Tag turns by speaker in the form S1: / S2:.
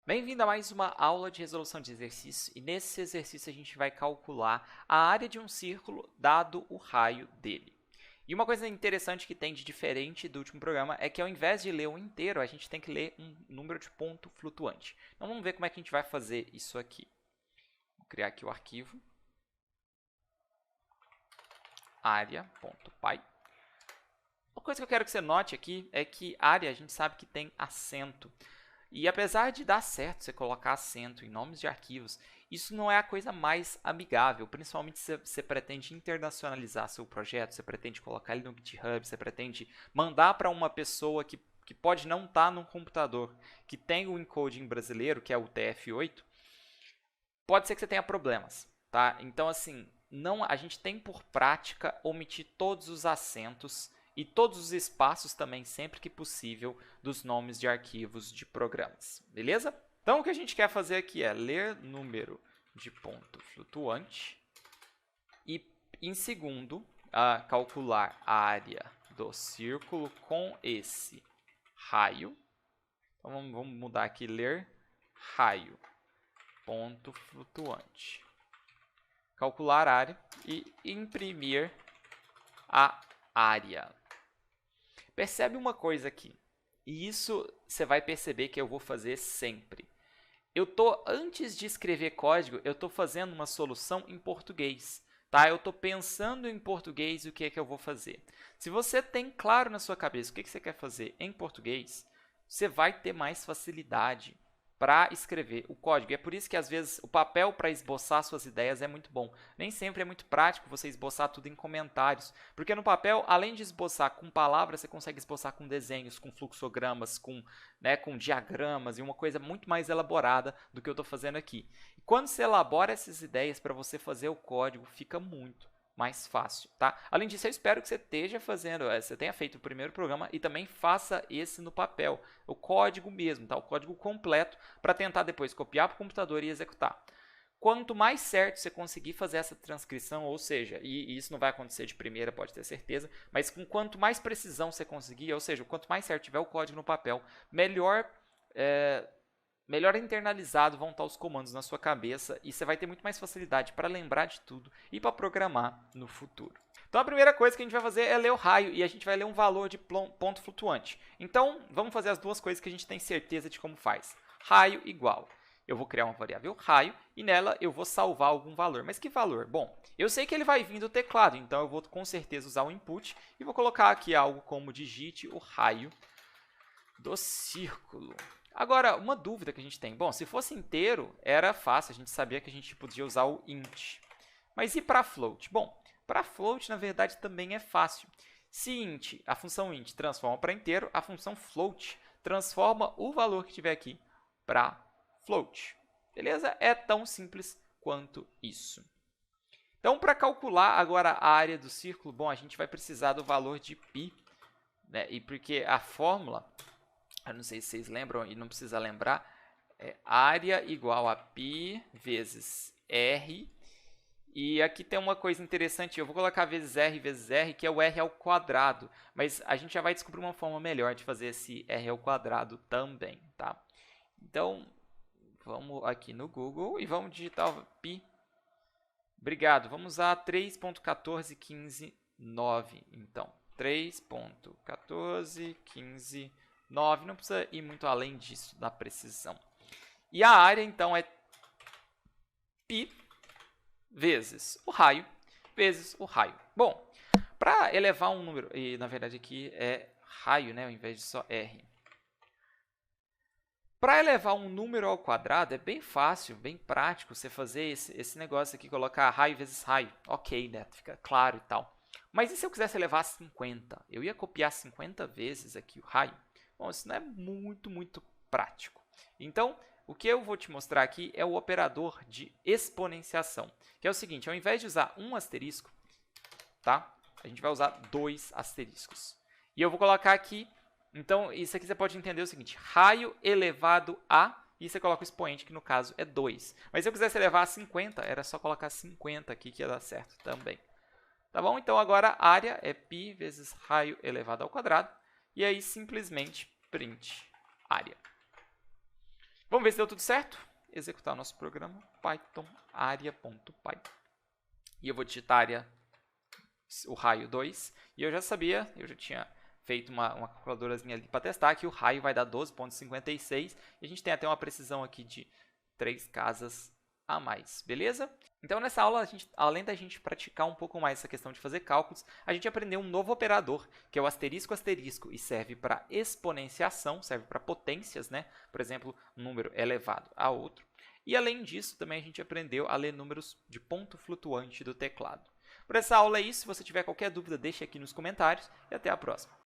S1: Bem-vindo a mais uma aula de resolução de exercício, e nesse exercício a gente vai calcular a área de um círculo dado o raio dele. E uma coisa interessante que tem de diferente do último programa é que ao invés de ler o inteiro, a gente tem que ler um número de ponto flutuante. Então vamos ver como é que a gente vai fazer isso aqui. Vou criar aqui o arquivo área.py. Uma coisa que eu quero que você note aqui é que área a gente sabe que tem acento. E apesar de dar certo você colocar acento em nomes de arquivos, isso não é a coisa mais amigável, principalmente se você pretende internacionalizar seu projeto, você pretende colocar ele no GitHub, você pretende mandar para uma pessoa que pode não estar no computador, que tem o encoding brasileiro, que é o TF8, pode ser que você tenha problemas, tá? Então, assim, a gente tem por prática omitir todos os acentos e todos os espaços também, sempre que possível, dos nomes de arquivos de programas, beleza? Então, o que a gente quer fazer aqui é ler número de ponto flutuante e, em segundo, calcular a área do círculo com esse raio. Então, vamos mudar aqui, ler raio, ponto flutuante. Calcular a área e imprimir a área. Percebe uma coisa aqui, e isso você vai perceber que eu vou fazer sempre. Antes de escrever código, eu estou fazendo uma solução em português. Tá? Eu estou pensando em português o que é que eu vou fazer. Se você tem claro na sua cabeça o que você quer fazer em português, você vai ter mais facilidade para escrever o código. E é por isso que, às vezes, o papel para esboçar suas ideias é muito bom. Nem sempre é muito prático você esboçar tudo em comentários, porque no papel, além de esboçar com palavras, você consegue esboçar com desenhos, com fluxogramas, com diagramas e uma coisa muito mais elaborada do que eu estou fazendo aqui. E quando você elabora essas ideias para você fazer o código, fica muito mais fácil, tá? Além disso, eu espero que você você tenha feito o primeiro programa e também faça esse no papel, o código mesmo, tá? O código completo, para tentar depois copiar para o computador e executar. Quanto mais certo você conseguir fazer essa transcrição, ou seja, e isso não vai acontecer de primeira, pode ter certeza, mas com quanto mais precisão você conseguir, ou seja, quanto mais certo tiver o código no papel, melhor internalizado vão estar os comandos na sua cabeça e você vai ter muito mais facilidade para lembrar de tudo e para programar no futuro. Então a primeira coisa que a gente vai fazer é ler o raio e a gente vai ler um valor de ponto flutuante. Então vamos fazer as duas coisas que a gente tem certeza de como faz. Raio igual. Eu vou criar uma variável raio e nela eu vou salvar algum valor. Mas que valor? Bom, eu sei que ele vai vir do teclado, então eu vou com certeza usar o input e vou colocar aqui algo como digite o raio do círculo. Agora, uma dúvida que a gente tem. Bom, se fosse inteiro, era fácil, a gente sabia que a gente podia usar o int. Mas e para float? Bom, para float, na verdade, também é fácil. Se a função int transforma para inteiro, a função float transforma o valor que tiver aqui para float. Beleza? É tão simples quanto isso. Então, para calcular agora a área do círculo, bom, a gente vai precisar do valor de π, né? E porque a fórmula, eu não sei se vocês lembram e não precisa lembrar, é área igual a π vezes r. E aqui tem uma coisa interessante, eu vou colocar vezes r, que é o r ao quadrado. Mas a gente já vai descobrir uma forma melhor de fazer esse r ao quadrado também, tá? Então, vamos aqui no Google e vamos digitar π. Obrigado, vamos usar 3.1415.9, então. 3.1415.9. 9, não precisa ir muito além disso, da precisão. E a área, então, é π vezes o raio, vezes o raio. Bom, para elevar um número, e na verdade aqui é raio, né, ao invés de só r. Para elevar um número ao quadrado, é bem fácil, bem prático você fazer esse negócio aqui, colocar raio vezes raio. Ok, né, fica claro e tal. Mas e se eu quisesse elevar a 50? Eu ia copiar 50 vezes aqui o raio. Bom, isso não é muito prático. Então, o que eu vou te mostrar aqui é o operador de exponenciação, que é o seguinte, ao invés de usar um asterisco, tá? A gente vai usar 2 asteriscos. E eu vou colocar aqui, então, isso aqui você pode entender o seguinte, raio elevado a, e você coloca o expoente, que no caso é 2. Mas se eu quisesse elevar a 50, era só colocar 50 aqui, que ia dar certo também. Tá bom? Então, agora a área é π vezes raio elevado ao quadrado. E aí, simplesmente, print área. Vamos ver se deu tudo certo? Executar o nosso programa, python aria.py. E eu vou digitar área, o raio 2. E eu já sabia, eu já tinha feito uma calculadorazinha ali para testar, que o raio vai dar 12,56. E a gente tem até uma precisão aqui de 3 casas a mais, beleza? Então nessa aula, além da gente praticar um pouco mais essa questão de fazer cálculos, a gente aprendeu um novo operador, que é o asterisco asterisco, e serve para exponenciação, serve para potências, né? Por exemplo, um número elevado a outro. E além disso, também a gente aprendeu a ler números de ponto flutuante do teclado. Por essa aula é isso. Se você tiver qualquer dúvida, deixe aqui nos comentários e até a próxima.